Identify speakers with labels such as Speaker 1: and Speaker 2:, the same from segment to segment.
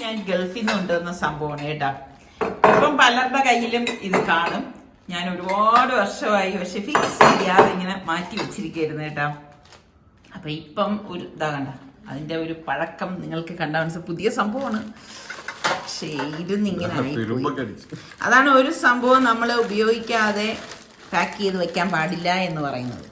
Speaker 1: ഞാൻ ഗൾഫിൽ നിന്ന് കൊണ്ടുവന്ന സംഭവമാണ് കേട്ടാ. ഇപ്പം പലരുടെ കയ്യിലും ഇത് കാണും. ഞാൻ ഒരുപാട് വർഷമായി പക്ഷെ ഫിക്സ് ചെയ്യാതെ ഇങ്ങനെ മാറ്റി വെച്ചിരിക്കുന്നു കേട്ടാ. അപ്പൊ ഇപ്പം ഒരു ഇതാ കണ്ട, അതിന്റെ ഒരു പഴക്കം നിങ്ങൾക്ക് കണ്ടാ മനസ്സിലാവും. പുതിയ സംഭവമാണ് പക്ഷേ ഇരുന്നിങ്ങനെ ആയിപ്പോയി. അതാണ് ഒരു സംഭവം നമ്മൾ ഉപയോഗിക്കാതെ പാക്ക് ചെയ്ത് വെക്കാൻ പാടില്ല എന്ന് പറയുന്നത്.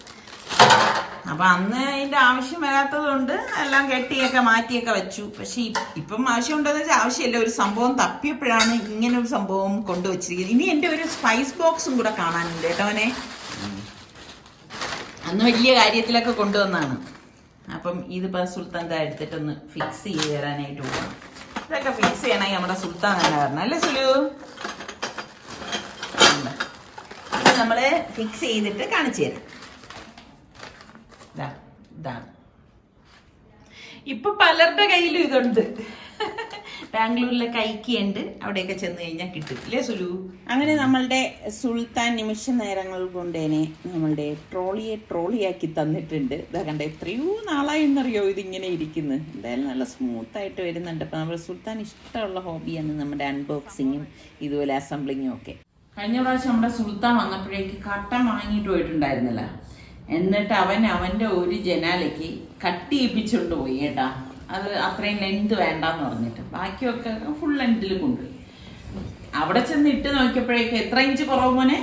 Speaker 1: അപ്പൊ അന്ന് അതിന്റെ ആവശ്യം വരാത്തത് കൊണ്ട് എല്ലാം കെട്ടിയൊക്കെ മാറ്റിയൊക്കെ വെച്ചു. പക്ഷെ ഇപ്പം ആവശ്യമുണ്ടെന്ന് വെച്ചാൽ ആവശ്യമില്ല. ഒരു സംഭവം തപ്പിയപ്പോഴാണ് ഇങ്ങനെ ഒരു സംഭവം കൊണ്ടുവച്ചിരിക്കുന്നത്. ഇനി എൻ്റെ ഒരു സ്പൈസ് ബോക്സും കൂടെ കാണാനുണ്ട് കേട്ടോനെ. അന്ന് വലിയ കാര്യത്തിലൊക്കെ കൊണ്ടുവന്നാണ്. അപ്പം ഇതിപ്പോൾ സുൽത്താൻ എടുത്തിട്ടൊന്ന് ഫിക്സ് ചെയ്ത് തരാനായിട്ട് പോകണം. ഇതൊക്കെ ഫിക്സ് ചെയ്യണമെങ്കിൽ നമ്മുടെ സുൽത്താൻ തന്നെ വരണം അല്ലേ സുലു? ഇത് നമ്മള് ഫിക്സ് ചെയ്തിട്ട് കാണിച്ചു തരാം. ഇതാണ്. ഇപ്പൊ പലരുടെ കയ്യിലും ഇതുണ്ട്. ബാംഗ്ലൂരിലെ കൈക്കിയുണ്ട്, അവിടെയൊക്കെ ചെന്ന് കഴിഞ്ഞാൽ കിട്ടും ഇല്ലേ സുലു? അങ്ങനെ നമ്മളുടെ സുൽത്താൻ നിമിഷ നേരങ്ങൾ കൊണ്ടേനെ നമ്മളുടെ ട്രോളിയാക്കി തന്നിട്ടുണ്ട്. ഇതാ കണ്ട, എത്രയോ നാളായി എന്നറിയോ ഇതിങ്ങനെ ഇരിക്കുന്നത്. എന്തായാലും നല്ല സ്മൂത്തായിട്ട് വരുന്നുണ്ട്. അപ്പൊ നമ്മുടെ സുൽത്താൻ ഇഷ്ടമുള്ള ഹോബിയാണ് നമ്മുടെ അൺബോക്സിങ്ങും ഇതുപോലെ അസംബ്ലിങ്ങും ഒക്കെ. കഴിഞ്ഞ പ്രാവശ്യം നമ്മുടെ സുൽത്താൻ വന്നപ്പോഴേക്ക് കട്ടൻ വാങ്ങിയിട്ട് പോയിട്ടുണ്ടായിരുന്നില്ല. എന്നിട്ട് അവൻ്റെ ഒരു ജനാലയ്ക്ക് കട്ട് ചെയ്യിപ്പിച്ചുകൊണ്ട് പോയി കേട്ടാ. അത് അത്രയും ലെങ്ത് വേണ്ടെന്ന് പറഞ്ഞിട്ട് ബാക്കിയൊക്കെ ഫുൾ ലെങ്തിൽ കൊണ്ടുപോയി. അവിടെ ചെന്ന് ഇട്ട് നോക്കിയപ്പോഴേക്ക് എത്ര ഇഞ്ച് കുറവ് മോനെ?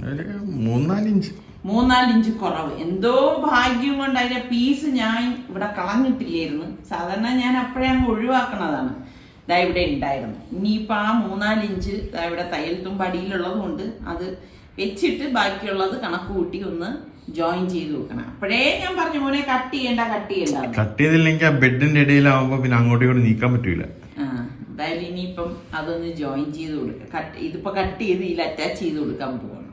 Speaker 1: 3-4 ഇഞ്ച് കുറവ്. എന്തോ ഭാഗ്യം കൊണ്ട് അതിന്റെ പീസ് ഞാൻ ഇവിടെ കളഞ്ഞിട്ടില്ലായിരുന്നു. സാധാരണ ഞാൻ അപ്പോഴേ അങ്ങ് ഒഴിവാക്കണതാണ്. ഇതാ ഇവിടെ ഉണ്ടായിരുന്നു. ഇനിയിപ്പോൾ ആ 3-4 ഇഞ്ച് ഇവിടെ തയ്യൽ തുമ്പ് അടിയിലുള്ളത് കൊണ്ട് അത് വെച്ചിട്ട് ബാക്കിയുള്ളത് കണക്ക് കൂട്ടി ഒന്ന് ജോയിൻ ചെയ്ത് വെക്കണം. അപ്പോഴേ ഞാൻ പറഞ്ഞു മോനെ കട്ട് ചെയ്യണ്ട.
Speaker 2: കട്ട് ചെയ്തില്ലെങ്കിൽ ആ ബെഡിന്റെ ഇടയിലാവുമ്പോ പിന്നെ അങ്ങോട്ടും ഇങ്ങോട്ട് നീക്കാൻ പറ്റൂല.
Speaker 1: എന്തായാലും ഇനിയിപ്പം അതൊന്ന് ജോയിൻ ചെയ്ത് കൊടുക്കാം. ഇതിപ്പോ കട്ട് ചെയ്ത് ഇതിൽ അറ്റാച്ച് ചെയ്ത് കൊടുക്കാൻ പോകണം.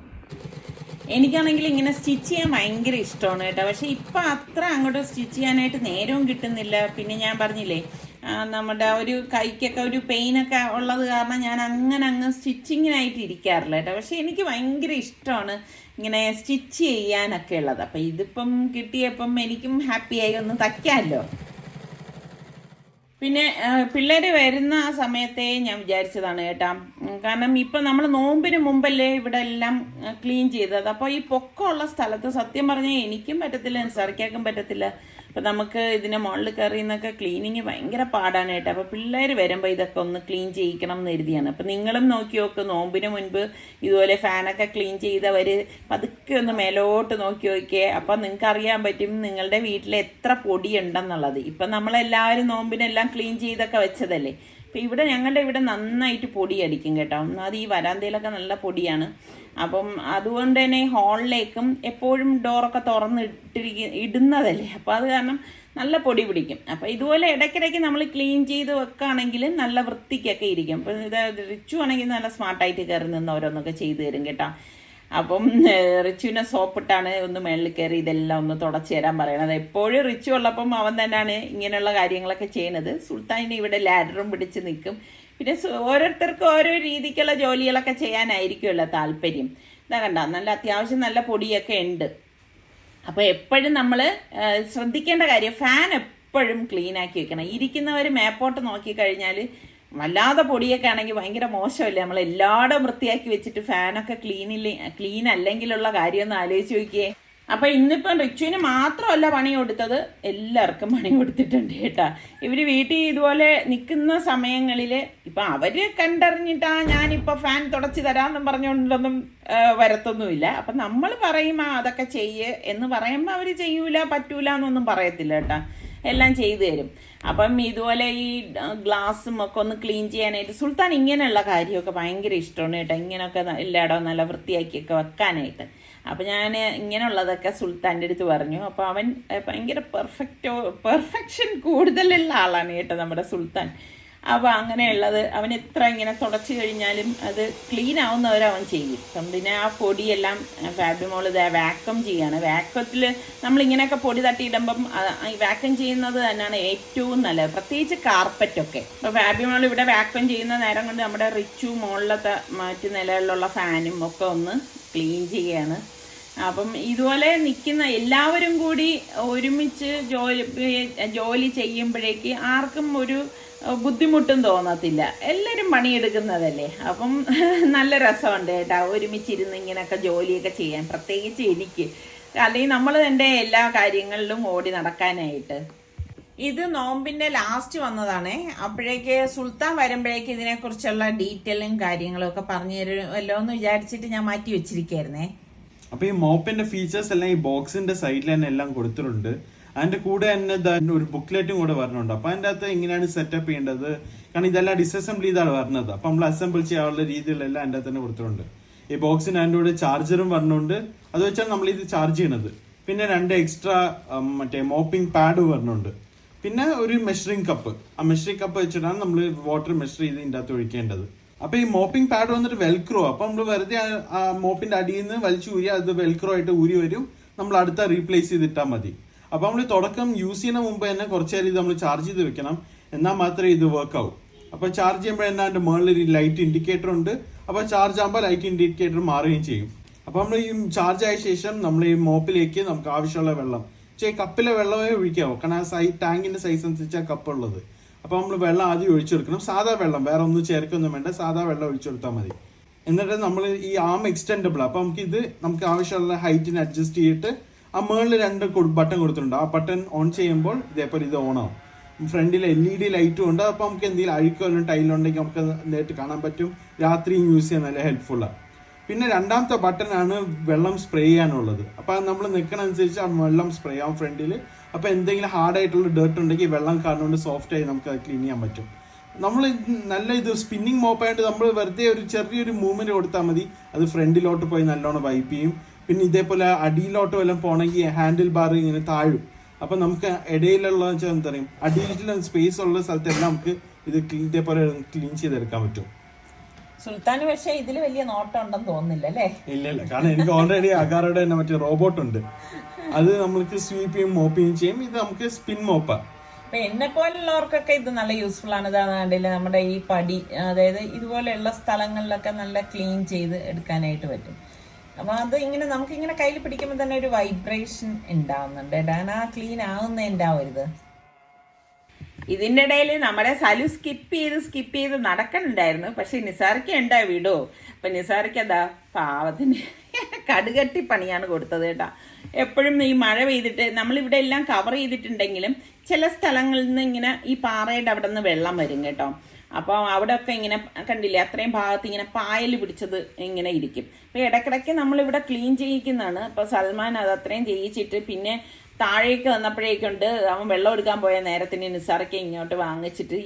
Speaker 1: എനിക്കാണെങ്കിൽ ഇങ്ങനെ സ്റ്റിച്ച് ചെയ്യാൻ ഭയങ്കര ഇഷ്ടമാണ് കേട്ടോ. പക്ഷെ ഇപ്പൊ അത്ര അങ്ങോട്ട് സ്റ്റിച്ച് ചെയ്യാനായിട്ട് നേരവും കിട്ടുന്നില്ല. പിന്നെ ഞാൻ പറഞ്ഞില്ലേ നമ്മുടെ ഒരു കൈക്കൊക്കെ ഒരു പെയിനൊക്കെ ഉള്ളത് കാരണം ഞാൻ അങ്ങ് സ്റ്റിച്ചിങ്ങിനായിട്ട് ഇരിക്കാറില്ല കേട്ടോ. പക്ഷെ എനിക്ക് ഭയങ്കര ഇഷ്ടമാണ് ഇങ്ങനെ സ്റ്റിച്ച് ചെയ്യാനൊക്കെ ഉള്ളത്. അപ്പം ഇതിപ്പം കിട്ടിയപ്പം എനിക്കും ഹാപ്പിയായി ഒന്ന് തയ്ക്കാമല്ലോ. പിന്നെ പിള്ളേർ വരുന്ന ആ സമയത്തെ ഞാൻ വിചാരിച്ചതാണ് കേട്ടാ. കാരണം ഇപ്പം നമ്മൾ നോമ്പിന് മുമ്പല്ലേ ഇവിടെ എല്ലാം ക്ലീൻ ചെയ്തത്. അപ്പോൾ ഈ പൊക്കമുള്ള സ്ഥലത്ത് സത്യം പറഞ്ഞാൽ എനിക്കും പറ്റത്തില്ല, നിസാർക്കാക്കും പറ്റത്തില്ല. അപ്പം നമുക്ക് ഇതിൻ്റെ മുകളിൽ കയറി നിന്നൊക്കെ ക്ലീനിങ് ഭയങ്കര പാടാണ് കേട്ടോ. അപ്പോൾ പിള്ളേർ വരുമ്പോൾ ഇതൊക്കെ ഒന്ന് ക്ലീൻ ചെയ്യിക്കണം എന്ന് കരുതിയാണ്. അപ്പം നിങ്ങളും നോക്കി നോക്ക്, നോമ്പിന് മുൻപ് ഇതുപോലെ ഫാനൊക്കെ ക്ലീൻ ചെയ്തവർ പതുക്കെ ഒന്ന് മേലോട്ട് നോക്കി നോക്കിയേ. അപ്പം നിങ്ങൾക്ക് അറിയാൻ പറ്റും നിങ്ങളുടെ വീട്ടിൽ എത്ര പൊടിയുണ്ടെന്നുള്ളത്. ഇപ്പം നമ്മളെല്ലാവരും നോമ്പിനെല്ലാം ക്ലീൻ ചെയ്തൊക്കെ വെച്ചതല്ലേ. അപ്പം ഞങ്ങളുടെ ഇവിടെ നന്നായിട്ട് പൊടി അടിക്കും കേട്ടോ. ഒന്നാമത് ഈ വരാന്തയിലൊക്കെ നല്ല പൊടിയാണ്. അപ്പം അതുകൊണ്ട് തന്നെ ഹാളിലേക്കും എപ്പോഴും ഡോറൊക്കെ ഇടുന്നതല്ലേ. അപ്പോൾ അത് കാരണം നല്ല പൊടി പിടിക്കും. അപ്പോൾ ഇതുപോലെ ഇടയ്ക്കിടയ്ക്ക് നമ്മൾ ക്ലീൻ ചെയ്ത് വെക്കുകയാണെങ്കിൽ നല്ല വൃത്തിക്കൊക്കെ ഇരിക്കും. അപ്പം ഇത് റിച്ചു ആണെങ്കിൽ നല്ല സ്മാർട്ടായിട്ട് കയറി നിന്ന് ഓരോന്നൊക്കെ ചെയ്തു തരും കേട്ടോ. അപ്പം റിച്ചുവിനെ സോപ്പിട്ടാണ് ഒന്ന് മേളിൽ കയറി ഇതെല്ലാം ഒന്ന് തുടച്ചു തരാൻ പറയണത്. എപ്പോഴും റിച്ചു ഉള്ളപ്പം അവൻ തന്നെയാണ് ഇങ്ങനെയുള്ള കാര്യങ്ങളൊക്കെ ചെയ്യുന്നത്. സുൽത്താനിന് ഇവിടെ ലാഡറും പിടിച്ച് നിൽക്കും. പിന്നെ ഓരോരുത്തർക്കും ഓരോ രീതിക്കുള്ള ജോലികളൊക്കെ ചെയ്യാനായിരിക്കുമല്ലോ താല്പര്യം. ഇതാ കണ്ട, നല്ല അത്യാവശ്യം നല്ല പൊടിയൊക്കെ ഉണ്ട്. അപ്പോൾ എപ്പോഴും നമ്മൾ ശ്രദ്ധിക്കേണ്ട കാര്യം ഫാൻ എപ്പോഴും ക്ലീൻ ആക്കി വെക്കണം. ഇരിക്കുന്നവർ മേപ്പോട്ട് നോക്കിക്കഴിഞ്ഞാൽ വല്ലാതെ പൊടിയൊക്കെ ആണെങ്കിൽ ഭയങ്കര മോശമല്ലേ. നമ്മൾ എല്ലായിടും വൃത്തിയാക്കി വെച്ചിട്ട് ഫാനൊക്കെ ക്ലീൻ അല്ലെങ്കിലുള്ള കാര്യം ഒന്ന് ആലോചിച്ച് നോക്കിയേ. അപ്പം ഇന്നിപ്പം റിച്ചുവിന് മാത്രമല്ല പണി കൊടുത്തത്, എല്ലാവർക്കും പണി കൊടുത്തിട്ടുണ്ട് കേട്ടാ. ഇവർ വീട്ടിൽ ഇതുപോലെ നിൽക്കുന്ന സമയങ്ങളിൽ ഇപ്പം അവർ കണ്ടറിഞ്ഞിട്ടാ ഞാനിപ്പോൾ ഫാൻ തുടച്ച് തരാമെന്നും പറഞ്ഞുകൊണ്ടൊന്നും വരത്തൊന്നുമില്ല. അപ്പം നമ്മൾ പറയും അതൊക്കെ ചെയ്യ് എന്ന് പറയുമ്പോൾ അവർ ചെയ്യൂല പറ്റൂല എന്നൊന്നും പറയത്തില്ല കേട്ടാ. എല്ലാം ചെയ്തു തരും. അപ്പം ഇതുപോലെ ഈ ഗ്ലാസ്സും ഒക്കെ ഒന്ന് ക്ലീൻ ചെയ്യാനായിട്ട് സുൽത്താൻ ഇങ്ങനെയുള്ള കാര്യമൊക്കെ ഭയങ്കര ഇഷ്ടമാണ് കേട്ടോ. ഇങ്ങനെയൊക്കെ എല്ലായിടവും നല്ല വൃത്തിയാക്കിയൊക്കെ വെക്കാനായിട്ട്. അപ്പം ഞാൻ ഇങ്ങനെയുള്ളതൊക്കെ സുൽത്താൻ്റെ അടുത്ത് പറഞ്ഞു. അപ്പോൾ അവൻ ഭയങ്കര പെർഫെക്ഷൻ കൂടുതലുള്ള ആളാണ് കേട്ടോ നമ്മുടെ സുൽത്താൻ. അപ്പോൾ അങ്ങനെയുള്ളത് അവൻ എത്ര ഇങ്ങനെ തുടച്ച് കഴിഞ്ഞാലും അത് ക്ലീൻ ആവുന്നവരെ അവൻ ചെയ്യും. പിന്നെ ആ പൊടിയെല്ലാം ഫാബിമോൾ വാക്വം ചെയ്യാണ്. വാക്വത്തിൽ നമ്മളിങ്ങനെയൊക്കെ പൊടി തട്ടിയിടുമ്പം വാക്വം ചെയ്യുന്നത് തന്നെയാണ് ഏറ്റവും നല്ലത്, പ്രത്യേകിച്ച് കാർപ്പറ്റൊക്കെ. അപ്പോൾ ഫാബിമോൾ ഇവിടെ വാക്വം ചെയ്യുന്ന നേരം കൊണ്ട് നമ്മുടെ റിച്ചു മുകളിലത്തെ മറ്റു നിലകളിലുള്ള ഫാനും ഒക്കെ ഒന്ന് ക്ലീൻ ചെയ്യാണ്. അപ്പം ഇതുപോലെ നിൽക്കുന്ന എല്ലാവരും കൂടി ഒരുമിച്ച് ജോലി ചെയ്യുമ്പോഴേക്ക് ആർക്കും ഒരു ബുദ്ധിമുട്ടും തോന്നത്തില്ല. എല്ലാവരും പണിയെടുക്കുന്നതല്ലേ, അപ്പം നല്ല രസമുണ്ട് കേട്ടോ ഒരുമിച്ചിരുന്ന് ഇങ്ങനെയൊക്കെ ജോലിയൊക്കെ ചെയ്യാൻ, പ്രത്യേകിച്ച് എനിക്ക്. അല്ലെങ്കിൽ നമ്മൾ എൻ്റെ എല്ലാ കാര്യങ്ങളിലും ഓടി നടക്കാനായിട്ട്. ഇത് നോമ്പിൻ്റെ ലാസ്റ്റ് വന്നതാണേ. അപ്പോഴേക്ക് സുൽത്താൻ വരുമ്പോഴേക്ക് ഇതിനെക്കുറിച്ചുള്ള ഡീറ്റെയിലും കാര്യങ്ങളും ഒക്കെ പറഞ്ഞു തരുമല്ലോ എന്ന് വിചാരിച്ചിട്ട് ഞാൻ മാറ്റി വെച്ചിരിക്കുകയായിരുന്നേ.
Speaker 2: അപ്പൊ ഈ മോപ്പിന്റെ ഫീച്ചേഴ്സ് എല്ലാം ഈ ബോക്സിന്റെ സൈഡിൽ തന്നെ എല്ലാം കൊടുത്തിട്ടുണ്ട്. അതിന്റെ കൂടെ തന്നെ ഒരു ബുക്ക്ലെറ്റും കൂടെ വരുന്നുണ്ട്. അപ്പൊ അതിന്റെ അകത്ത് എങ്ങനെയാണ് സെറ്റപ്പ് ചെയ്യേണ്ടത്, കാരണം ഇതെല്ലാം ഡിസസംബിൾ ചെയ്താണ് വരുന്നത്. അപ്പൊ നമ്മൾ അസംബിൾ ചെയ്യാനുള്ള രീതിയിലെല്ലാം അതിന്റെ അകത്ത് തന്നെ കൊടുത്തിട്ടുണ്ട്. ഈ ബോക്സിന് അതിന്റെ കൂടെ ചാർജറും വരുന്നുണ്ട്, അത് വെച്ചാൽ നമ്മൾ ഇത് ചാർജ് ചെയ്യണത്. പിന്നെ 2 എക്സ്ട്രാ മറ്റേ മോപ്പിംഗ് പാഡ് വരുന്നുണ്ട്. പിന്നെ ഒരു മെഷറിംഗ് കപ്പ്, ആ മെഷറിംഗ് കപ്പ് വെച്ചിട്ടാണ് നമ്മൾ വാട്ടർ മെഷർ ചെയ്ത് ഇതിന്റെ അകത്ത് ഒഴിക്കേണ്ടത്. അപ്പൊ ഈ മോപ്പിംഗ് പാഡ് വന്നിട്ട് വെൽക്രോ, അപ്പൊ നമ്മൾ വെറുതെ ആ മോപ്പിന്റെ അടിയിൽ നിന്ന് വലിച്ചു ഊരി അത് വെൽക്രോ ആയിട്ട് ഊരി വരും, നമ്മൾ അടുത്ത റീപ്ലേസ് ചെയ്തിട്ടാൽ മതി. അപ്പൊ നമ്മൾ തുടക്കം യൂസ് ചെയ്യുന്ന മുമ്പ് തന്നെ കുറച്ച് നേരം ഇത് നമ്മൾ ചാർജ് ചെയ്ത് വെക്കണം, എന്നാൽ മാത്രമേ ഇത് വർക്ക് ആവും. അപ്പൊ ചാർജ് ചെയ്യുമ്പോൾ തന്നെ അതിന്റെ മുകളിൽ ഒരു ലൈറ്റ് ഇൻഡിക്കേറ്റർ ഉണ്ട്. അപ്പൊ ചാർജ് ആകുമ്പോൾ ലൈറ്റ് ഇൻഡിക്കേറ്റർ മാറുകയും ചെയ്യും. അപ്പൊ നമ്മൾ ഈ ചാർജ് ആയ ശേഷം നമ്മൾ ഈ മോപ്പിലേക്ക് നമുക്ക് ആവശ്യമുള്ള വെള്ളം, പക്ഷേ കപ്പിലെ വെള്ളമേ ഒഴിക്കാവോ, കാരണം ആ ടാങ്കിന്റെ സൈസ് അനുസരിച്ചാണ് കപ്പ് ഉള്ളത്. അപ്പൊ നമ്മൾ വെള്ളം ആദ്യം ഒഴിച്ചെടുക്കണം, സാധാ വെള്ളം, വേറെ ഒന്നും ചേർക്കൊന്നും വേണ്ട, സാധാ വെള്ളം ഒഴിച്ചെടുത്താൽ മതി. എന്നിട്ട് നമ്മൾ ഈ ആം എക്സ്റ്റെൻഡബിൾ, അപ്പൊ നമുക്ക് ആവശ്യമുള്ള ഹൈറ്റിന് അഡ്ജസ്റ്റ് ചെയ്തിട്ട് ആ മുകളിൽ 2 ബട്ടൺ കൊടുത്തിട്ടുണ്ട്. ആ ബട്ടൺ ഓൺ ചെയ്യുമ്പോൾ ഇതേപോലെ ഇത് ഓൺ ആവും. ഫ്രണ്ടിൽ LED ലൈറ്റും ഉണ്ട്. അപ്പൊ നമുക്ക് എന്തെങ്കിലും അഴുക്കോ ടൈലുണ്ടെങ്കിൽ നമുക്ക് നേരിട്ട് കാണാൻ പറ്റും. രാത്രിയും യൂസ് ചെയ്യാൻ നല്ല ഹെൽപ്ഫുള്ളാണ്. പിന്നെ 2ാമത്തെ ബട്ടൺ ആണ് വെള്ളം സ്പ്രേ ചെയ്യാനുള്ളത്. അപ്പൊ നമ്മൾ നിൽക്കണനുസരിച്ച് ആ വെള്ളം സ്പ്രേ ആവും ഫ്രണ്ടിൽ. അപ്പൊ എന്തെങ്കിലും ഹാർഡായിട്ടുള്ള ഡേർട്ട് ഉണ്ടെങ്കിൽ വെള്ളം കാരണോണ്ട് സോഫ്റ്റ് ആയി നമുക്ക് അത് ക്ലീൻ ചെയ്യാൻ പറ്റും. നമ്മൾ നല്ല ഇത് സ്പിന്നിങ് മോപ്പായിട്ട് നമ്മൾ വെറുതെ ഒരു ചെറിയൊരു മൂവ്മെന്റ് കൊടുത്താൽ മതി, അത് ഫ്രണ്ടിലോട്ട് പോയി നല്ലോണം വൈപ്പ് ചെയ്യും. പിന്നെ ഇതേപോലെ അടിയിലോട്ട് വല്ലതും പോണെങ്കിൽ ഹാൻഡിൽ ബാർ ഇങ്ങനെ താഴും. അപ്പൊ നമുക്ക് ഇടയിലുള്ള എന്താ പറയും, അടിയിലുള്ള സ്പേസ് ഉള്ള സ്ഥലത്തെല്ലാം നമുക്ക് ഇത് ഇതേപോലെ ക്ലീൻ ചെയ്തെടുക്കാൻ പറ്റും.
Speaker 1: സുൽത്താന് പക്ഷേ ഇതിൽ വലിയ നോട്ടം ഉണ്ടെന്ന് തോന്നുന്നില്ല അല്ലേ?
Speaker 2: ഇല്ല, കാരണം എനിക്ക് ഓൾറെഡി അഗാറോടെ തന്നെ മറ്റേ റോബോട്ട് ഉണ്ട്, അത് നമ്മൾക്ക് സ്വീപ്പ് ചെയ്യും മോപ്പ് ചെയ്യും ചെയ്യും. ഇത് നമുക്ക് സ്പിൻ മോപ്പാ.
Speaker 1: അപ്പൊ എന്നെ പോലുള്ളവർക്കൊക്കെ ഇത് നല്ല യൂസ്ഫുൾ ആണ്. ഇതാണെങ്കില് നമ്മുടെ ഈ പടി, അതായത് ഇതുപോലെയുള്ള സ്ഥലങ്ങളിലൊക്കെ നല്ല ക്ലീൻ ചെയ്ത് എടുക്കാനായിട്ട് പറ്റും. അപ്പൊ അത് ഇങ്ങനെ നമുക്കിങ്ങനെ കയ്യിൽ പിടിക്കുമ്പോൾ തന്നെ ഒരു വൈബ്രേഷൻ ഉണ്ടാവുന്നുണ്ട്. ആ ക്ലീൻ ആവുന്നതിൻ്റെ ആ ഒരിത്. ഇതിൻ്റെ ഇടയിൽ നമ്മുടെ സലു സ്കിപ്പ് ചെയ്ത് നടക്കണുണ്ടായിരുന്നു. പക്ഷെ നിസാർക്ക് ഉണ്ടായി വിടോ. അപ്പൊ നിസാർക്ക് അതാ പാവത്തിന് കടുകട്ടി പണിയാണ് കൊടുത്തത് കേട്ടോ. എപ്പോഴും ഈ മഴ പെയ്തിട്ട് നമ്മളിവിടെ എല്ലാം കവർ ചെയ്തിട്ടുണ്ടെങ്കിലും ചില സ്ഥലങ്ങളിൽ നിന്ന് ഇങ്ങനെ ഈ പാറയുടെ അവിടെ നിന്ന് വെള്ളം വരും കേട്ടോ. അപ്പോൾ അവിടെ ഒക്കെ ഇങ്ങനെ കണ്ടില്ലേ, അത്രയും ഭാഗത്ത് ഇങ്ങനെ പായൽ പിടിച്ചത് ഇങ്ങനെ ഇരിക്കും. അപ്പോൾ ഇടയ്ക്കിടയ്ക്ക് നമ്മളിവിടെ ക്ലീൻ ചെയ്യിക്കുന്നതാണ്. അപ്പോൾ സൽമാൻ അത് അത്രയും ചെയ്യിച്ചിട്ട് പിന്നെ താഴേക്ക് വന്നപ്പോഴേക്കുണ്ട് അവൻ വെള്ളം എടുക്കാൻ പോയ നേരത്തിന് നിസാർക്ക് ഇങ്ങോട്ട് വാങ്ങിച്ചിട്ട്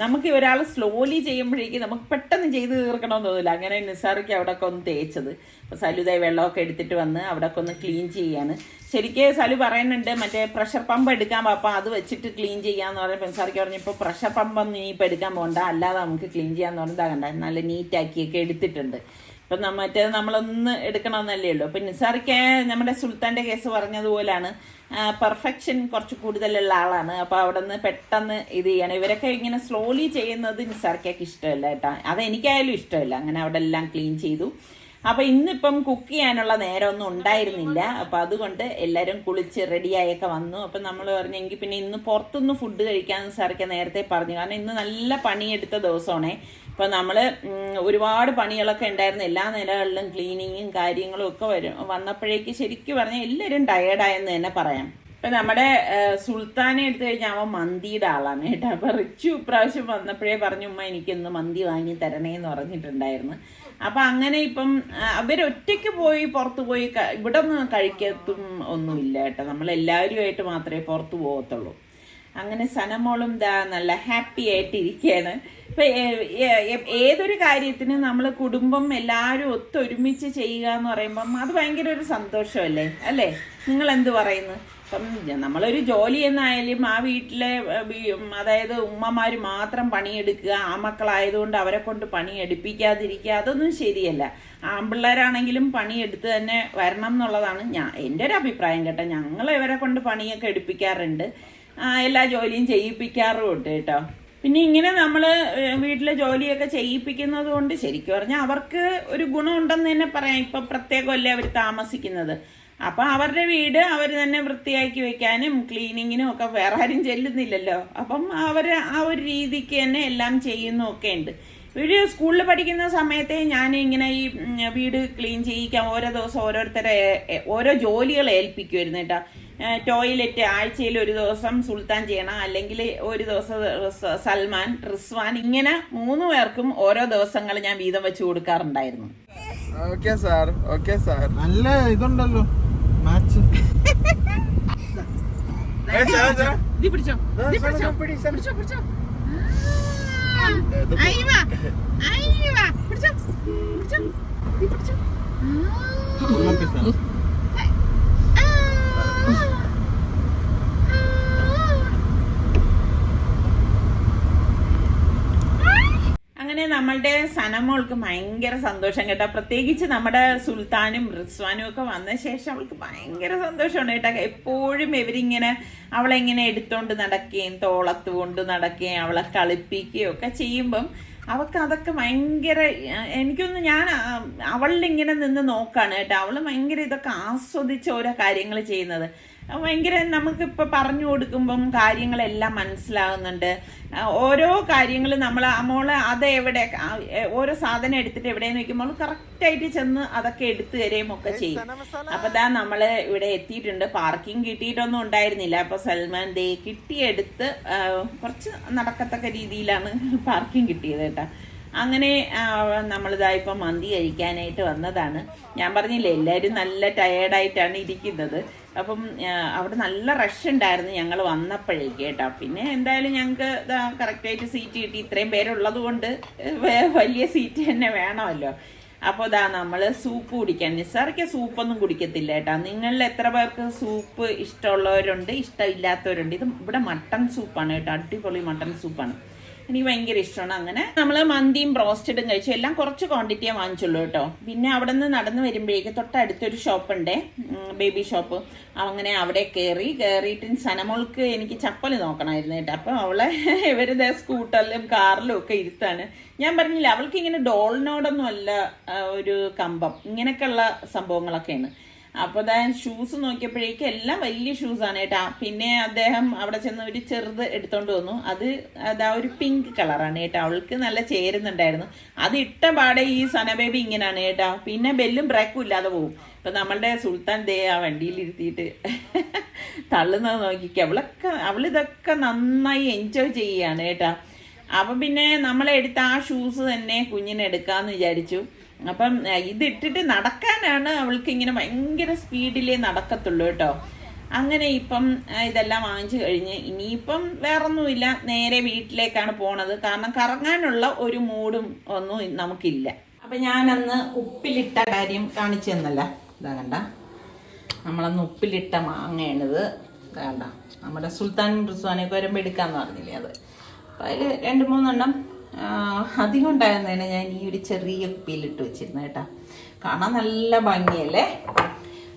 Speaker 1: നമുക്ക് ഒരാൾ സ്ലോലി ചെയ്യുമ്പോഴേക്കും നമുക്ക് പെട്ടെന്ന് ചെയ്ത് തീർക്കണമെന്ന് തോന്നില്ല. അങ്ങനെ നിസാർക്ക് അവിടെ ഒക്കെ ഒന്ന് തേച്ചത്. അപ്പോൾ സലുതായി വെള്ളമൊക്കെ എടുത്തിട്ട് വന്ന് അവിടെ ഒക്കെ ഒന്ന് ക്ലീൻ ചെയ്യാണ്. ശരിക്കും സലു പറയുന്നുണ്ട് മറ്റേ പ്രഷർ പമ്പ് എടുക്കാൻ പാപ്പം അത് വെച്ചിട്ട് ക്ലീൻ ചെയ്യാന്ന് പറഞ്ഞപ്പോൾ നിസാർക്ക് പറഞ്ഞു ഇപ്പോൾ പ്രഷർ പമ്പൊന്നും ഇനിയിപ്പോൾ എടുക്കാൻ പോകണ്ട, അല്ലാതെ നമുക്ക് ക്ലീൻ ചെയ്യാന്ന് പറഞ്ഞാൽ കണ്ട നല്ല നീറ്റാക്കിയൊക്കെ എടുത്തിട്ടുണ്ട്. ഇപ്പം മറ്റേത് നമ്മളൊന്ന് എടുക്കണമെന്നല്ലേ ഉള്ളൂ. അപ്പം നിസാർക്ക് നമ്മുടെ സുൽത്താൻ്റെ കേസ് പറഞ്ഞതുപോലാണ്, പെർഫെക്ഷൻ കുറച്ച് കൂടുതലുള്ള ആളാണ്. അപ്പോൾ അവിടെ നിന്ന് പെട്ടെന്ന് ഇത് ചെയ്യണം. ഇവരൊക്കെ ഇങ്ങനെ സ്ലോലി ചെയ്യുന്നത് നിസാർക്കൊക്കെ ഇഷ്ടമല്ല കേട്ടോ, അതെനിക്കായാലും ഇഷ്ടമല്ല. അങ്ങനെ അവിടെ എല്ലാം ക്ലീൻ ചെയ്തു. അപ്പം ഇന്നിപ്പം കുക്ക് ചെയ്യാനുള്ള നേരമൊന്നും ഉണ്ടായിരുന്നില്ല. അപ്പം അതുകൊണ്ട് എല്ലാവരും കുളിച്ച് റെഡിയായൊക്കെ വന്നു. അപ്പം നമ്മൾ പറഞ്ഞെങ്കിൽ പിന്നെ ഇന്ന് പുറത്തുനിന്ന് ഫുഡ് കഴിക്കാമെന്ന് സാർക്ക് നേരത്തെ പറഞ്ഞു, കാരണം ഇന്ന് നല്ല പണിയെടുത്ത ദിവസമാണേ. അപ്പം നമ്മൾ ഒരുപാട് പണികളൊക്കെ ഉണ്ടായിരുന്നു, എല്ലാ നിലകളിലും ക്ലീനിങ്ങും കാര്യങ്ങളും ഒക്കെ വന്നപ്പോഴേക്ക് ശരിക്കും പറഞ്ഞാൽ എല്ലാവരും ടയേർഡായെന്ന് തന്നെ പറയാം. ഇപ്പം നമ്മുടെ സുൽത്താനെ എടുത്തു കഴിഞ്ഞാൽ അവൻ മന്തിയുടെ ആളാണ് കേട്ടോ. അപ്പം റിച്ചു ഇപ്രാവശ്യം വന്നപ്പോഴേ പറഞ്ഞു ഉമ്മ എനിക്കൊന്ന് മന്തി വാങ്ങി തരണേന്ന് പറഞ്ഞിട്ടുണ്ടായിരുന്നു. അപ്പം അങ്ങനെ ഇപ്പം അവരൊറ്റയ്ക്ക് പോയി പുറത്ത് പോയി ഇവിടെ ഒന്നും കഴിക്കത്തും ഒന്നുമില്ല കേട്ടോ, നമ്മളെല്ലാവരുമായിട്ട് മാത്രമേ പുറത്ത് പോകത്തുള്ളൂ. അങ്ങനെ സനമോളും നല്ല ഹാപ്പി ആയിട്ടിരിക്കുകയാണ്. ഇപ്പം ഏതൊരു കാര്യത്തിന് നമ്മൾ കുടുംബം എല്ലാവരും ഒത്തൊരുമിച്ച് ചെയ്യുക എന്ന് പറയുമ്പം അത് ഭയങ്കര ഒരു സന്തോഷമല്ലേ അല്ലേ? നിങ്ങൾ എന്ത് പറയുന്നു? അപ്പം നമ്മളൊരു ജോലി എന്നായാലും ആ വീട്ടിലെ അതായത് ഉമ്മമാർ മാത്രം പണിയെടുക്കുക, ആ മക്കളായതുകൊണ്ട് അവരെ കൊണ്ട് പണിയെടുപ്പിക്കാതിരിക്കുക, അതൊന്നും ശരിയല്ല. ആൺപിള്ളേരാണെങ്കിലും പണിയെടുത്ത് തന്നെ വരണം എന്നുള്ളതാണ് എൻ്റെ ഒരു അഭിപ്രായം കേട്ടോ. ഞങ്ങൾ ഇവരെ കൊണ്ട് പണിയൊക്കെ എടുപ്പിക്കാറുണ്ട്, എല്ലാ ജോലിയും ചെയ്യിപ്പിക്കാറുമുണ്ട് കേട്ടോ. പിന്നെ ഇങ്ങനെ നമ്മൾ വീട്ടിലെ ജോലിയൊക്കെ ചെയ്യിപ്പിക്കുന്നത് കൊണ്ട് ശരിക്കും പറഞ്ഞാൽ അവർക്ക് ഒരു ഗുണമുണ്ടെന്ന് തന്നെ പറയാം. ഇപ്പം പ്രത്യേകമല്ലേ അവർ താമസിക്കുന്നത്, അപ്പം അവരുടെ വീട് അവർ തന്നെ വൃത്തിയാക്കി വെക്കാനും ക്ലീനിങ്ങിനും ഒക്കെ വേറെ ആരും ചെല്ലുന്നില്ലല്ലോ. അപ്പം അവർ ആ ഒരു രീതിക്ക് തന്നെ എല്ലാം ചെയ്യുന്നൊക്കെ ഉണ്ട്. ഒരു സ്കൂളിൽ പഠിക്കുന്ന സമയത്തെ ഞാൻ ഇങ്ങനെ ഈ വീട് ക്ലീൻ ചെയ്യിക്കാൻ ഓരോ ദിവസം ഓരോരുത്തരെ ഓരോ ജോലികൾ ഏൽപ്പിക്കുമായിരുന്നു കേട്ടോ. ടോയ്ലറ്റ് ആഴ്ചയിൽ ഒരു ദിവസം സുൽത്താൻ ചെയ്യണം, അല്ലെങ്കിൽ ഒരു ദിവസം സൽമാൻ, റിസ്വാൻ, ഇങ്ങനെ 3 പേർക്കും ഓരോ ദിവസങ്ങൾ ഞാൻ വീതം വെച്ച് കൊടുക്കാറുണ്ടായിരുന്നു.
Speaker 2: നല്ല ഇതുണ്ടല്ലോ മാച്ച്.
Speaker 1: അങ്ങനെ നമ്മളുടെ സനമോൾക്ക് ഭയങ്കര സന്തോഷം കേട്ടോ. പ്രത്യേകിച്ച് നമ്മുടെ സുൽത്താനും റിസ്വാനും ഒക്കെ വന്ന ശേഷം അവൾക്ക് ഭയങ്കര സന്തോഷമാണ് കേട്ടോ. എപ്പോഴും ഇവരിങ്ങനെ അവളെങ്ങനെ എടുത്തോണ്ട് നടക്കുകയും തോളത്ത് കൊണ്ട് നടക്കുകയും അവളെ കളിപ്പിക്കുകയും ഒക്കെ ചെയ്യുമ്പം അവൾക്ക് അതൊക്കെ ഭയങ്കര, എനിക്കൊന്ന് ഞാൻ അവളിലിങ്ങനെ നിന്ന് നോക്കാണ് കേട്ടോ. അവള് ഭയങ്കര ഇതൊക്കെ ആസ്വദിച്ച് ഓരോ കാര്യങ്ങൾ ചെയ്യുന്നത്. ഭയങ്കര നമുക്കിപ്പോൾ പറഞ്ഞു കൊടുക്കുമ്പം കാര്യങ്ങളെല്ലാം മനസ്സിലാകുന്നുണ്ട്. ഓരോ കാര്യങ്ങൾ നമ്മൾ മോള് അത് എവിടെ ഓരോ സാധനം എടുത്തിട്ട് എവിടെയെന്ന് വെക്കുമ്പോൾ കറക്റ്റായിട്ട് ചെന്ന് അതൊക്കെ എടുത്തു തരുകയും ഒക്കെ ചെയ്യും. അപ്പോൾ ദാ നമ്മൾ ഇവിടെ എത്തിയിട്ടുണ്ട്. പാർക്കിംഗ് കിട്ടിയിട്ടൊന്നും ഉണ്ടായിരുന്നില്ല. അപ്പോൾ സൽമാൻ ദേ കിട്ടിയെടുത്ത് കുറച്ച് നടക്കത്തക്ക രീതിയിലാണ് പാർക്കിംഗ് കിട്ടിയത് കേട്ടോ. അങ്ങനെ നമ്മളിതാ ഇപ്പം മന്തി കഴിക്കാനായിട്ട് വന്നതാണ്. ഞാൻ പറഞ്ഞില്ലേ എല്ലാവരും നല്ല ടയേർഡായിട്ടാണ് ഇരിക്കുന്നത്. അപ്പം അവിടെ നല്ല റഷ് ഉണ്ടായിരുന്നു ഞങ്ങൾ വന്നപ്പോഴേക്ക് കേട്ടോ. പിന്നെ എന്തായാലും ഞങ്ങൾക്ക് കറക്റ്റായിട്ട് സീറ്റ് കിട്ടി. ഇത്രയും പേരുള്ളത് കൊണ്ട് വലിയ സീറ്റ് തന്നെ വേണമല്ലോ. അപ്പോൾ ഇതാ നമ്മൾ സൂപ്പ് കുടിക്കാൻ, നിസ്സാറിക്ക് സൂപ്പൊന്നും കുടിക്കത്തില്ല കേട്ടോ. നിങ്ങളിൽ എത്ര പേർക്ക് സൂപ്പ് ഇഷ്ടമുള്ളവരുണ്ട്, ഇഷ്ടമില്ലാത്തവരുണ്ട്? ഇത് ഇവിടെ മട്ടൺ സൂപ്പാണ് കേട്ടോ. അടിപൊളി മട്ടൺ സൂപ്പാണ്, എനിക്ക് ഭയങ്കര ഇഷ്ടമാണ്. അങ്ങനെ നമ്മൾ മന്തിയും ബ്രോസ്റ്റഡും കഴിച്ചു. എല്ലാം കുറച്ച് ക്വാണ്ടിറ്റിയേ വാങ്ങിച്ചുള്ളൂ കേട്ടോ. പിന്നെ അവിടെ നിന്ന് നടന്ന് വരുമ്പോഴേക്ക് തൊട്ടടുത്തൊരു ഷോപ്പുണ്ട്, ബേബി ഷോപ്പ്. അങ്ങനെ അവിടെ കയറിയിട്ട് സനമോൾക്ക് എനിക്ക് ചപ്പൽ നോക്കണമായിരുന്നു കേട്ടോ. അപ്പം അവളെ ഇവരുടെ സ്കൂട്ടറിലും കാറിലും ഒക്കെ ഇരുത്താണ്. ഞാൻ പറഞ്ഞില്ല അവൾക്ക് ഇങ്ങനെ ഡോളിനോടൊന്നും അല്ല ഒരു കമ്പം, ഇങ്ങനെയൊക്കെയുള്ള സംഭവങ്ങളൊക്കെയാണ്. അപ്പോൾ അതാ ഷൂസ് നോക്കിയപ്പോഴേക്കും എല്ലാം വലിയ ഷൂസാണ് കേട്ടാ. പിന്നെ അദ്ദേഹം അവിടെ ചെന്ന് ഒരു ചെറുത് എടുത്തോണ്ട് വന്നു. അതാ ഒരു പിങ്ക് കളറാണ് കേട്ടോ. അവൾക്ക് നല്ല ചേരുന്നുണ്ടായിരുന്നു. അത് ഇട്ട പാടെ ഈ സനബേബി ഇങ്ങനെയാണ് കേട്ടാ. പിന്നെ ബെല്ലും ബ്രേക്കും ഇല്ലാതെ പോകും. ഇപ്പം നമ്മളുടെ സുൽത്താൻ ദേ ആ വണ്ടിയിലിരുത്തിയിട്ട് തള്ളുന്നത് നോക്കിക്കുക. അവളിതൊക്കെ നന്നായി എൻജോയ് ചെയ്യുകയാണ് കേട്ടാ. അപ്പം പിന്നെ നമ്മളെടുത്ത ആ ഷൂസ് തന്നെ കുഞ്ഞിനെ എടുക്കാമെന്ന് വിചാരിച്ചു. അപ്പം ഇതിട്ടിട്ട് നടക്കാനാണ് അവൾക്ക് ഇങ്ങനെ ഭയങ്കര സ്പീഡിലേ നടക്കത്തുള്ളൂ കേട്ടോ. അങ്ങനെ ഇപ്പം ഇതെല്ലാം വാങ്ങിച്ചു കഴിഞ്ഞ് ഇനിയിപ്പം വേറൊന്നുമില്ല, നേരെ വീട്ടിലേക്കാണ് പോണത്. കാരണം കറങ്ങാനുള്ള ഒരു മൂഡും ഒന്നും നമുക്കില്ല. അപ്പം ഞാനന്ന് ഉപ്പിലിട്ട കാര്യം കാണിച്ചു തന്നല്ല, ഇതാ കണ്ട നമ്മളന്ന് ഉപ്പിലിട്ട മാങ്ങയാണിത്. ഇതാ കണ്ട നമ്മുടെ സുൽത്താനും റിസ്വാനൊക്കെ വരുമ്പോൾ എടുക്കാമെന്ന് പറഞ്ഞില്ലേ, അത് അപ്പം അതിൽ 2-3 എണ്ണം അധികം ഉണ്ടായിരുന്നതിനെ ഞാൻ ഈ ഒരു ചെറിയ കുപ്പിയിലിട്ട് വെച്ചിരുന്നു കേട്ടോ. കാണാൻ നല്ല ഭംഗിയല്ലേ.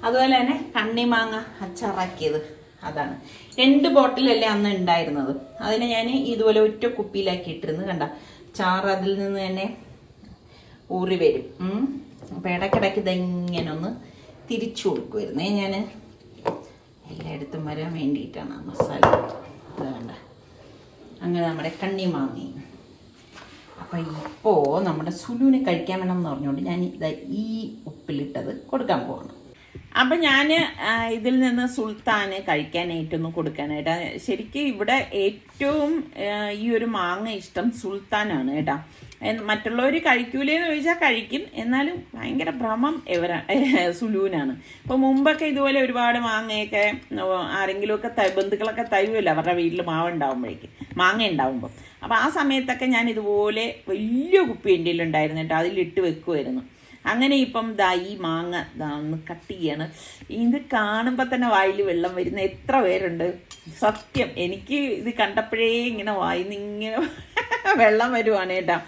Speaker 1: അതുപോലെ തന്നെ കണ്ണിമാങ്ങ അച്ചാറാക്കിയത്, അതാണ് 2 ബോട്ടിലല്ലേ അന്ന് ഉണ്ടായിരുന്നത്. അതിനെ ഞാൻ ഇതുപോലെ ഒറ്റ കുപ്പിയിലാക്കി ഇട്ടിരുന്നു. കണ്ട ചാറ് അതിൽ നിന്ന് തന്നെ ഊറി വരും. അപ്പം ഇടയ്ക്കിടയ്ക്ക് ഇതെങ്ങനെ ഒന്ന് തിരിച്ചു കൊടുക്കുമായിരുന്നേ ഞാൻ. എല്ലായിടത്തും വരാൻ വേണ്ടിയിട്ടാണ് ആ മസാല. ഇത് കണ്ട അങ്ങനെ നമ്മുടെ കണ്ണിമാങ്ങയും. അപ്പം ഇപ്പോൾ നമ്മുടെ സുലുവിനെ കഴിക്കാൻ വേണം എന്ന് പറഞ്ഞുകൊണ്ട് ഞാൻ ഈ ഉപ്പിലിട്ടത് കൊടുക്കാൻ പോവാണ്. അപ്പം ഞാൻ ഇതിൽ നിന്ന് സുൽത്താന് കഴിക്കാനായിട്ടൊന്ന് കൊടുക്കാനായിട്ട്. ശരിക്കും ഇവിടെ ഏറ്റവും ഈ ഒരു മാങ്ങ ഇഷ്ടം സുൽത്താനാണ് കേട്ടോ. മറ്റുള്ളവർ കഴിക്കൂലേന്ന് ചോദിച്ചാൽ കഴിക്കും, എന്നാലും ഭയങ്കര ഭ്രമം സുലുവിനാണ്. അപ്പോൾ മുമ്പൊക്കെ ഇതുപോലെ ഒരുപാട് മാങ്ങയൊക്കെ ആരെങ്കിലുമൊക്കെ ബന്ധുക്കളൊക്കെ തരുമല്ലോ അവരുടെ വീട്ടിൽ മാങ്ങ ഉണ്ടാവുമ്പോൾ. അപ്പോൾ ആ സമയത്തൊക്കെ ഞാൻ ഇതുപോലെ വലിയ കുപ്പി എൻ്റെ ഉണ്ടായിരുന്നു കേട്ടോ, അതിലിട്ട് വെക്കുമായിരുന്നു. അങ്ങനെ ഇപ്പം ഈ മാങ്ങ ഒന്ന് കട്ട് ചെയ്യാണ്. ഇത് കാണുമ്പോൾ തന്നെ വായിൽ വെള്ളം വരുന്ന എത്ര പേരുണ്ട്. സത്യം എനിക്ക് ഇത് കണ്ടപ്പോഴേ ഇങ്ങനെ വായിന്ന് ഇങ്ങനെ വെള്ളം വരുവാണ് കേട്ടോ.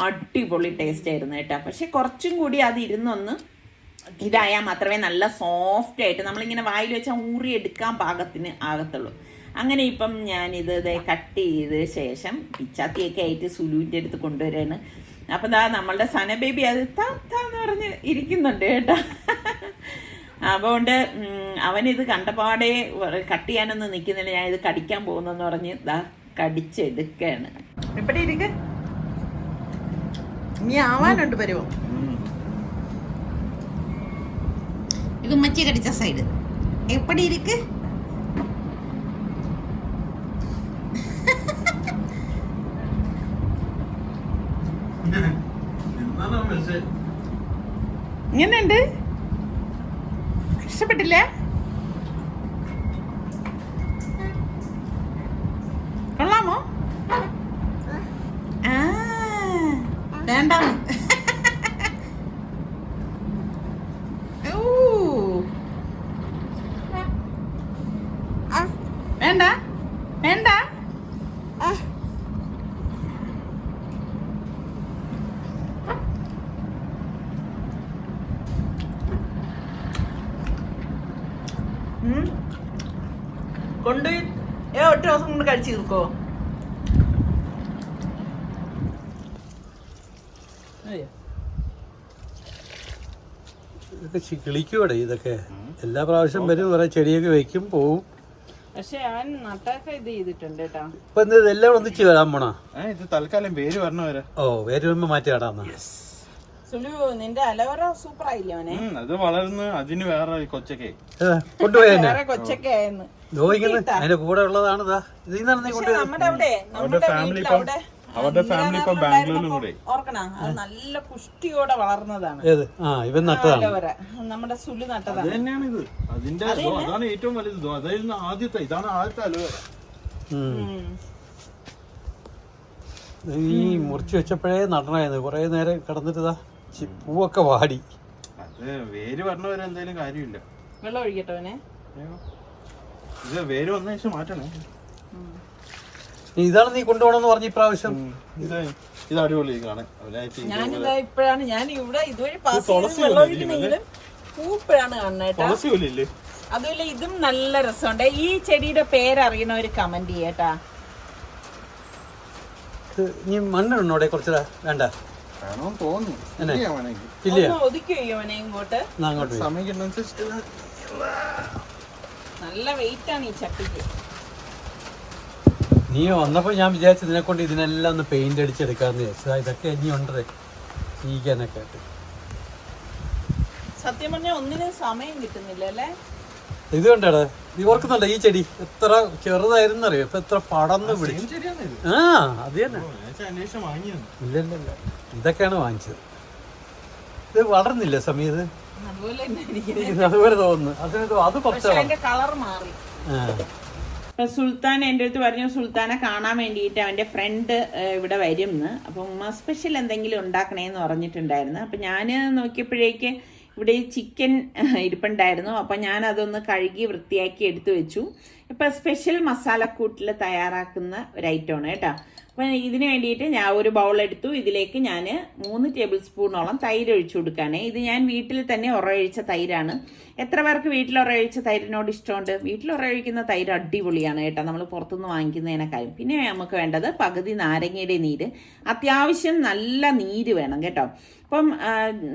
Speaker 1: അടിപൊളി ടേസ്റ്റ് ആയിരുന്നു കേട്ടോ. പക്ഷെ കുറച്ചും കൂടി അത് ഇരുന്നൊന്ന് ഇതായാൽ മാത്രമേ നല്ല സോഫ്റ്റ് ആയിട്ട് നമ്മളിങ്ങനെ വായിൽ വെച്ചാൽ ഊറി എടുക്കാൻ പാകത്തിന് ആകത്തുള്ളൂ. അങ്ങനെ ഇപ്പം ഞാനിത് കട്ട് ചെയ്ത ശേഷം പിച്ചാത്തിയൊക്കെ ആയിട്ട് സുലുവിൻ്റെ അടുത്ത് കൊണ്ടുവരാണ്. അപ്പം നമ്മളുടെ സന ബേബി അത് താന്ന് പറഞ്ഞ് ഇരിക്കുന്നുണ്ട് കേട്ടോ. അതുകൊണ്ട് അവനിത് കണ്ടപാടെ കട്ട് ചെയ്യാനൊന്നും നിൽക്കുന്നില്ല, ഞാൻ ഇത് കടിക്കാൻ പോകുന്നെന്ന് പറഞ്ഞ് ഇതാ കടിച്ചെടുക്കാണ്. എപ്പടി ഇരിക്ക്, നീ ആവാനുണ്ട് വരുമോ? ഇത് ഉമ്മച്ചി കടിച്ച സൈഡ് എപ്പടി ഇരിക്ക്. ഇങ്ങനെയുണ്ട്, ഇഷ്ടപ്പെട്ടില്ല? കൊള്ളാമോ? ആ വേണ്ട വേണ്ട വേണ്ട. കൊണ്ടുപോയി ഒറ്റ ദിവസം കൊണ്ട് കഴിച്ചു തീർക്കോ?
Speaker 3: ഇതൊക്കെ കിളിക്കൂടെ ഇതൊക്കെ? എല്ലാ പ്രാവശ്യം വരും, കുറെ ചെടിയൊക്കെ വെക്കും പോവും.
Speaker 1: പക്ഷെ അവൻ നട്ടൊക്കെ ഇത് ചെയ്തിട്ടുണ്ട് കേട്ടോ.
Speaker 3: ഇപ്പൊ ഇതെല്ലാം ഒന്നിച്ച് വരാൻ പോണോ?
Speaker 2: ഇത് തൽക്കാലം വേര് വരണ വരെ.
Speaker 3: ഓ, വേര് വരുമ്പോ മാറ്റി നടാന്നാ.
Speaker 1: സുലു, നിന്റെ അലവറ സൂപ്പർ ആയില്ലേ അവനെ?
Speaker 2: അത് വളർന്ന് അതിന് വേറെ കൊച്ചക്കെ
Speaker 3: കൊണ്ടുപോയെന്നെ
Speaker 1: കൊച്ചൊക്കെയായിരുന്നു.
Speaker 3: അതിന്റെ കൂടെ ഉള്ളതാണ്.
Speaker 1: നമ്മുടെ
Speaker 2: ഫാമിലി ഇപ്പൊ ബാംഗ്ലൂരിലും കൂടെ
Speaker 1: ഓർക്കണ, അത് നല്ല പുഷ്ടിയോടെ വളർന്നതാണ്.
Speaker 3: ഏത്? ആ, ഇവൻ നട്ടതാണ്.
Speaker 1: അലവറ നമ്മുടെ സുലു നട്ടതാണ്.
Speaker 2: അത് തന്നെയാണ് ഇത്. അതിന്റെ അതാണ് ഏറ്റവും വലുത്. അതായിരുന്നു ആദ്യത്തെ, ഇതാണ് ആദ്യത്തെ അലുവ.
Speaker 3: ഈ മുറിച്ച് വെച്ചപ്പോഴേ നടണമായിരുന്നു. കുറെ നേരം കിടന്നിട്ട് പൂവൊക്കെ വാടി.
Speaker 2: അത് വേര് വരണവരെ എന്തായാലും കാര്യമില്ല.
Speaker 1: വെള്ളം ഒഴിക്കട്ടോനെ.
Speaker 2: ഇത് വേര് വന്ന ശേഷം മാറ്റണേ.
Speaker 3: ഇതാണ് നീ കൊണ്ടുപോകണമെന്ന് പറഞ്ഞ ഇപ്രാവശ്യം.
Speaker 2: ഇത് അടിപൊളി കാണാൻ.
Speaker 1: ഞാനിതാ ഇപ്പോഴാണ് ഞാൻ ഇവിടെ ഇതുവഴി വെള്ളം ഒഴിക്കുന്നെങ്കിലും പൂപ്പോഴാണ് കാണുന്നത്. അതുപോലെ ഇതും നല്ല രസമുണ്ട്. ഈ ചെടിയുടെ പേരറിയണവര് കമന്റ് ചെയ്യട്ടാ.
Speaker 3: നീ മണ്ണിടണോടെ കുറച്ചുകൂടെ? വേണ്ട,
Speaker 1: ഒതുക്കിയോ അവനെ ഇങ്ങോട്ട്? നല്ല വെയിറ്റ് ആണ് ഈ ചട്ടിക്ക്.
Speaker 3: നീ വന്നപ്പോ ഞാൻ വിചാരിച്ചു ഇതിനെ കൊണ്ട് ഇതിനെല്ലാം ഒന്ന് പെയിന്റ് അടിച്ചെടുക്കാന്ന് വിചാരിച്ചതാ. ഇതൊക്കെ ഇനി ഉണ്ടേ ചെയ്യാനൊക്കെ ആയിട്ട്.
Speaker 1: സത്യം പറഞ്ഞാൽ ഒന്നിനും സമയം കിട്ടുന്നില്ല അല്ലേ?
Speaker 3: ഇത് കണ്ടാടാ, നീ ഓർക്കുന്നുണ്ടോ ഈ ചെടി എത്ര ചെറുതായിരുന്നു അറിയോ? ഇപ്പൊ എത്ര പടന്ന് പിടിച്ചു. ആ, അത് തന്നെ. ഇല്ല, ഇതൊക്കെയാണ് വാങ്ങിച്ചത്. ഇത് വളർന്നില്ല സമയത്ത്, അതുപോലെ തോന്നുന്നു. അത് കുറച്ച്
Speaker 1: കളർ മാറി. സുൽത്താൻ എൻ്റെ അടുത്ത് പറഞ്ഞു സുൽത്താനെ കാണാൻ വേണ്ടിയിട്ട് അവൻ്റെ ഫ്രണ്ട് ഇവിടെ വരും എന്ന്. അപ്പം ഉമ്മ സ്പെഷ്യൽ എന്തെങ്കിലും ഉണ്ടാക്കണേന്ന് പറഞ്ഞിട്ടുണ്ടായിരുന്നു. അപ്പം ഞാൻ നോക്കിയപ്പോഴേക്ക് ഇവിടെ ചിക്കൻ ഇരിപ്പുണ്ടായിരുന്നു. അപ്പം ഞാൻ അതൊന്ന് കഴുകി വൃത്തിയാക്കി എടുത്തു വെച്ചു. ഇപ്പം സ്പെഷ്യൽ മസാലക്കൂട്ടിൽ തയ്യാറാക്കുന്ന ഒരു ഐറ്റമാണ് കേട്ടോ. അപ്പം ഇതിന് വേണ്ടിയിട്ട് ഞാൻ ഒരു ബൗൾ എടുത്തു. ഇതിലേക്ക് ഞാൻ 3 ടേബിൾ സ്പൂണോളം തൈര് ഒഴിച്ചു കൊടുക്കുകയാണ്. ഇത് ഞാൻ വീട്ടിൽ തന്നെ ഉറയൊഴിച്ച തൈരാണ്. എത്ര പേർക്ക് വീട്ടിൽ ഉറയൊഴിച്ച തൈരിനോട് ഇഷ്ടമുണ്ട്? വീട്ടിൽ ഉറയൊഴിക്കുന്ന തൈര് അടിപൊളിയാണ് കേട്ടോ, നമ്മൾ പുറത്തുനിന്ന് വാങ്ങിക്കുന്നതിനേക്കാളും. പിന്നെ നമുക്ക് വേണ്ടത് പകുതി നാരങ്ങയുടെ നീര്. അത്യാവശ്യം നല്ല നീര് വേണം കേട്ടോ. അപ്പം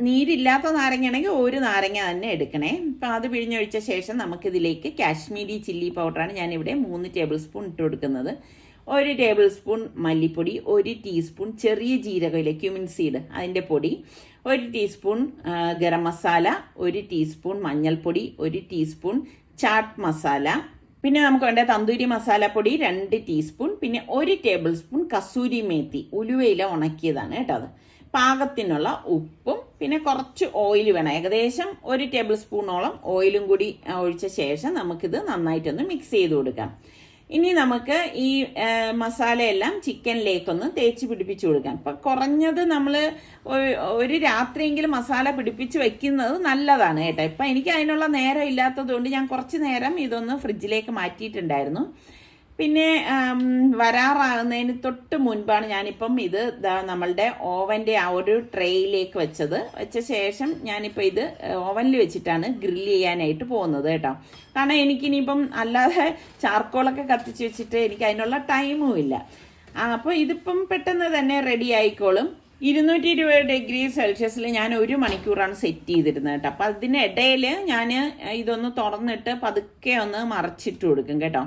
Speaker 1: നീരില്ലാത്ത നാരങ്ങയാണെങ്കിൽ ഒരു നാരങ്ങ തന്നെ എടുക്കണേ. അപ്പം അത് പിഴിഞ്ഞൊഴിച്ച ശേഷം നമുക്കിതിലേക്ക് കാശ്മീരി ചില്ലി പൗഡറാണ് ഞാനിവിടെ 3 ടേബിൾ സ്പൂൺ ഇട്ട് കൊടുക്കുന്നത്. 1 ടേബിൾ സ്പൂൺ മല്ലിപ്പൊടി, 1 ടീസ്പൂൺ ചെറിയ ജീരകയിലെ ക്യുമിൻ സീഡ് അതിൻ്റെ പൊടി, 1 ടീസ്പൂൺ ഗരം മസാല, 1 ടീസ്പൂൺ മഞ്ഞൾപ്പൊടി, 1 ടീസ്പൂൺ ചാട്ട് മസാല, പിന്നെ നമുക്ക് വേണ്ട തന്തൂരി മസാലപ്പൊടി 2 ടീസ്പൂൺ, പിന്നെ 1 ടേബിൾ സ്പൂൺ കസൂരി മേത്തി ഉലുവയില ഉണക്കിയതാണ് കേട്ടോ. അത് പാകത്തിനുള്ള ഉപ്പും പിന്നെ കുറച്ച് ഓയിൽ വേണം. ഏകദേശം 1 ടേബിൾ സ്പൂണോളം ഓയിലും കൂടി ഒഴിച്ച ശേഷം നമുക്കിത് നന്നായിട്ടൊന്ന് മിക്സ് ചെയ്ത് കൊടുക്കാം. ഇനി നമുക്ക് ഈ മസാലയെല്ലാം ചിക്കനിലേക്കൊന്ന് തേച്ച് പിടിപ്പിച്ച് കൊടുക്കാം. അപ്പം കുറഞ്ഞത് നമ്മൾ ഒരു രാത്രിയെങ്കിലും മസാല പിടിപ്പിച്ച് വെക്കുന്നത് നല്ലതാണ് കേട്ടോ. ഇപ്പം എനിക്ക് അതിനുള്ള നേരം ഇല്ലാത്തത് കൊണ്ട് ഞാൻ കുറച്ച് നേരം ഇതൊന്ന് ഫ്രിഡ്ജിലേക്ക് മാറ്റിയിട്ടുണ്ടായിരുന്നു. പിന്നെ വരാറാകുന്നതിന് തൊട്ട് മുൻപാണ് ഞാനിപ്പം ഇത് നമ്മളുടെ ഓവൻ്റെ ആ ഒരു ട്രേയിലേക്ക് വെച്ച ശേഷം ഞാനിപ്പോൾ ഇത് ഓവനിൽ വെച്ചിട്ടാണ് ഗ്രില്ല് ചെയ്യാനായിട്ട് പോകുന്നത് കേട്ടോ. കാരണം എനിക്കിനിയിപ്പം അല്ലാതെ ചാർക്കോളൊക്കെ കത്തിച്ച് വെച്ചിട്ട് എനിക്ക് അതിനുള്ള ടൈമും ഇല്ല. അപ്പോൾ ഇതിപ്പം പെട്ടെന്ന് തന്നെ റെഡി ആയിക്കോളും. 220°C ഞാൻ 1 മണിക്കൂറാണ് സെറ്റ് ചെയ്തിരുന്നത് കേട്ടോ. അപ്പം അതിനിടയിൽ ഞാൻ ഇതൊന്ന് തുറന്നിട്ട് പതുക്കെ ഒന്ന് മറിച്ചിട്ട് കൊടുക്കും കേട്ടോ.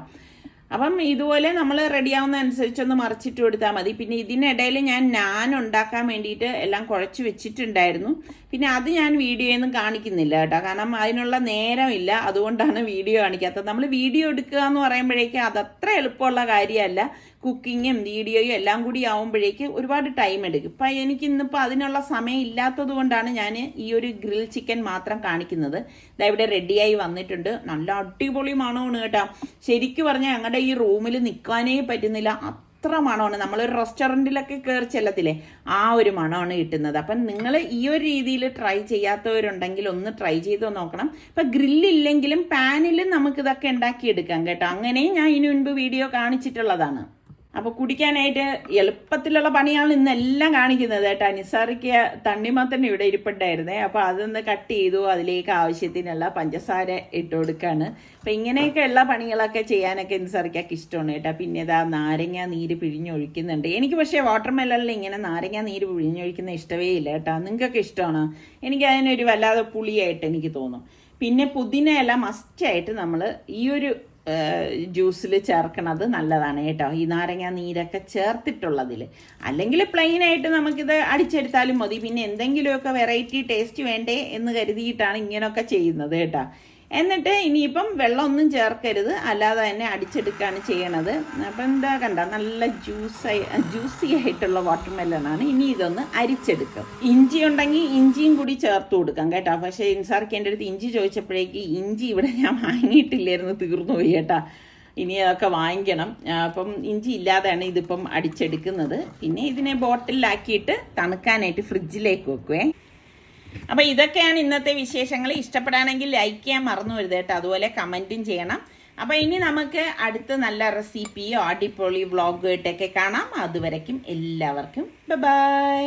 Speaker 1: അപ്പം ഇതുപോലെ നമ്മൾ റെഡിയാവുന്ന അനുസരിച്ചൊന്ന് മറിച്ചിട്ട് കൊടുത്താൽ മതി. പിന്നെ ഇതിനിടയിൽ ഞാൻ ഉണ്ടാക്കാൻ വേണ്ടിയിട്ട് എല്ലാം കുഴച്ച് വെച്ചിട്ടുണ്ടായിരുന്നു. പിന്നെ അത് ഞാൻ വീഡിയോയൊന്നും കാണിക്കുന്നില്ല കേട്ടോ, കാരണം അതിനുള്ള നേരമില്ല. അതുകൊണ്ടാണ് വീഡിയോ കാണിക്കാത്തത്. നമ്മൾ വീഡിയോ എടുക്കുക എന്ന് പറയുമ്പോഴേക്കും അതത്ര എളുപ്പമുള്ള കാര്യമല്ല. കുക്കിങ്ങും വീഡിയോയും എല്ലാം കൂടി ആവുമ്പോഴേക്ക് ഒരുപാട് ടൈം എടുക്കും. ഇപ്പം എനിക്ക് ഇന്നിപ്പോൾ അതിനുള്ള സമയം ഇല്ലാത്തത് കൊണ്ടാണ് ഞാൻ ഈ ഒരു ഗ്രിൽ ചിക്കൻ മാത്രം കാണിക്കുന്നത്. ഇതാ ഇവിടെ റെഡിയായി വന്നിട്ടുണ്ട്. നല്ല അടിപൊളി മണമാണ് കേട്ടോ. ശരിക്കും പറഞ്ഞാൽ ഞങ്ങളുടെ ഈ റൂമിൽ നിൽക്കാനേ പറ്റുന്നില്ല, അത്ര മണമാണ്. നമ്മളൊരു റെസ്റ്റോറൻറ്റിലൊക്കെ കയറി ചെല്ലത്തില്ലേ, ആ ഒരു മണമാണ് കിട്ടുന്നത്. അപ്പം നിങ്ങൾ ഈ ഒരു രീതിയിൽ ട്രൈ ചെയ്യാത്തവരുണ്ടെങ്കിൽ ഒന്ന് ട്രൈ ചെയ്ത് നോക്കണം. ഇപ്പം ഗ്രില്ലില്ലെങ്കിലും പാനിലും നമുക്കിതൊക്കെ ഉണ്ടാക്കിയെടുക്കാം കേട്ടോ. അങ്ങനെയും ഞാൻ ഇതിനു മുൻപ് വീഡിയോ കാണിച്ചിട്ടുള്ളതാണ്. അപ്പോൾ കുടിക്കാനായിട്ട് എളുപ്പത്തിലുള്ള പണിയാണ് ഇന്നെല്ലാം കാണിക്കുന്നത് കേട്ടോ. നിസാറിക്ക് തണ്ണിമത്തൻ ഇവിടെ ഇരിപ്പുണ്ടായിരുന്നേ, അപ്പോൾ അതൊന്ന് കട്ട് ചെയ്തു. അതിലേക്ക് ആവശ്യത്തിനുള്ള പഞ്ചസാര ഇട്ട് കൊടുക്കുകയാണ്. അപ്പം ഇങ്ങനെയൊക്കെയുള്ള പണികളൊക്കെ ചെയ്യാനൊക്കെ നിസാറിക്കൊക്കെ ഇഷ്ടമാണ് കേട്ടോ. പിന്നെ ഇതാ നാരങ്ങ നീര് പിഴിഞ്ഞൊഴിക്കുന്നുണ്ട്. എനിക്ക് പക്ഷേ വാട്ടർമെലണിൽ ഇങ്ങനെ നാരങ്ങ നീര് പിഴിഞ്ഞൊഴിക്കുന്ന ഇഷ്ടമേ ഇല്ല കേട്ടോ. നിങ്ങൾക്കൊക്കെ ഇഷ്ടമാണോ? എനിക്ക് അതിനൊരു വല്ലാതെ പുളിയായിട്ട് എനിക്ക് തോന്നും. പിന്നെ പുതിന ഇല മസ്റ്റായിട്ട് നമ്മൾ ഈ ഒരു ജ്യൂസിൽ ചേർക്കണത് നല്ലതാണ് കേട്ടോ, ഈ നാരങ്ങ നീരൊക്കെ ചേർത്തിട്ടുള്ളതിൽ. അല്ലെങ്കിൽ പ്ലെയിനായിട്ട് നമുക്കിത് അടിച്ചെടുത്താലും മതി. പിന്നെ എന്തെങ്കിലുമൊക്കെ വെറൈറ്റി ടേസ്റ്റ് വേണ്ടേ എന്ന് കരുതിയിട്ടാണ് ഇങ്ങനെയൊക്കെ ചെയ്യുന്നത് കേട്ടോ. എന്നിട്ട് ഇനിയിപ്പം വെള്ളമൊന്നും ചേർക്കരുത്, അല്ലാതെ തന്നെ അടിച്ചെടുക്കുകയാണ് ചെയ്യണത്. അപ്പം എന്താ കണ്ട, നല്ല ജ്യൂസി ആയിട്ടുള്ള വാട്ടർമെലനാണ്. ഇനി ഇതൊന്ന് അരിച്ചെടുക്കും. ഇഞ്ചി ഉണ്ടെങ്കിൽ ഇഞ്ചിയും കൂടി ചേർത്ത് കൊടുക്കാം കേട്ടോ. പക്ഷേ ഇൻസാർക്ക് എൻ്റെ അടുത്ത് ഇഞ്ചി ചോദിച്ചപ്പോഴേക്ക് ഇഞ്ചി ഇവിടെ ഞാൻ വാങ്ങിയിട്ടില്ലായിരുന്നു, തീർന്നു പോയി കേട്ടോ. ഇനി അതൊക്കെ വാങ്ങിക്കണം. അപ്പം ഇഞ്ചി ഇല്ലാതെയാണ് ഇതിപ്പം അടിച്ചെടുക്കുന്നത്. പിന്നെ ഇതിനെ ബോട്ടിലാക്കിയിട്ട് തണുക്കാനായിട്ട് ഫ്രിഡ്ജിലേക്ക് വെക്കുവേ. അപ്പം ഇതൊക്കെയാണ് ഇന്നത്തെ വിശേഷങ്ങൾ. ഇഷ്ടപ്പെടാണെങ്കിൽ ലൈക്ക് ചെയ്യാൻ മറന്നു വരുത് കേട്ടോ. അതുപോലെ കമൻറ്റും ചെയ്യണം. അപ്പം ഇനി നമുക്ക് അടുത്ത നല്ല റെസിപ്പിയോ അടിപൊളി വ്ളോഗായിട്ടൊക്കെ കാണാം. അതുവരയ്ക്കും എല്ലാവർക്കും ബൈ.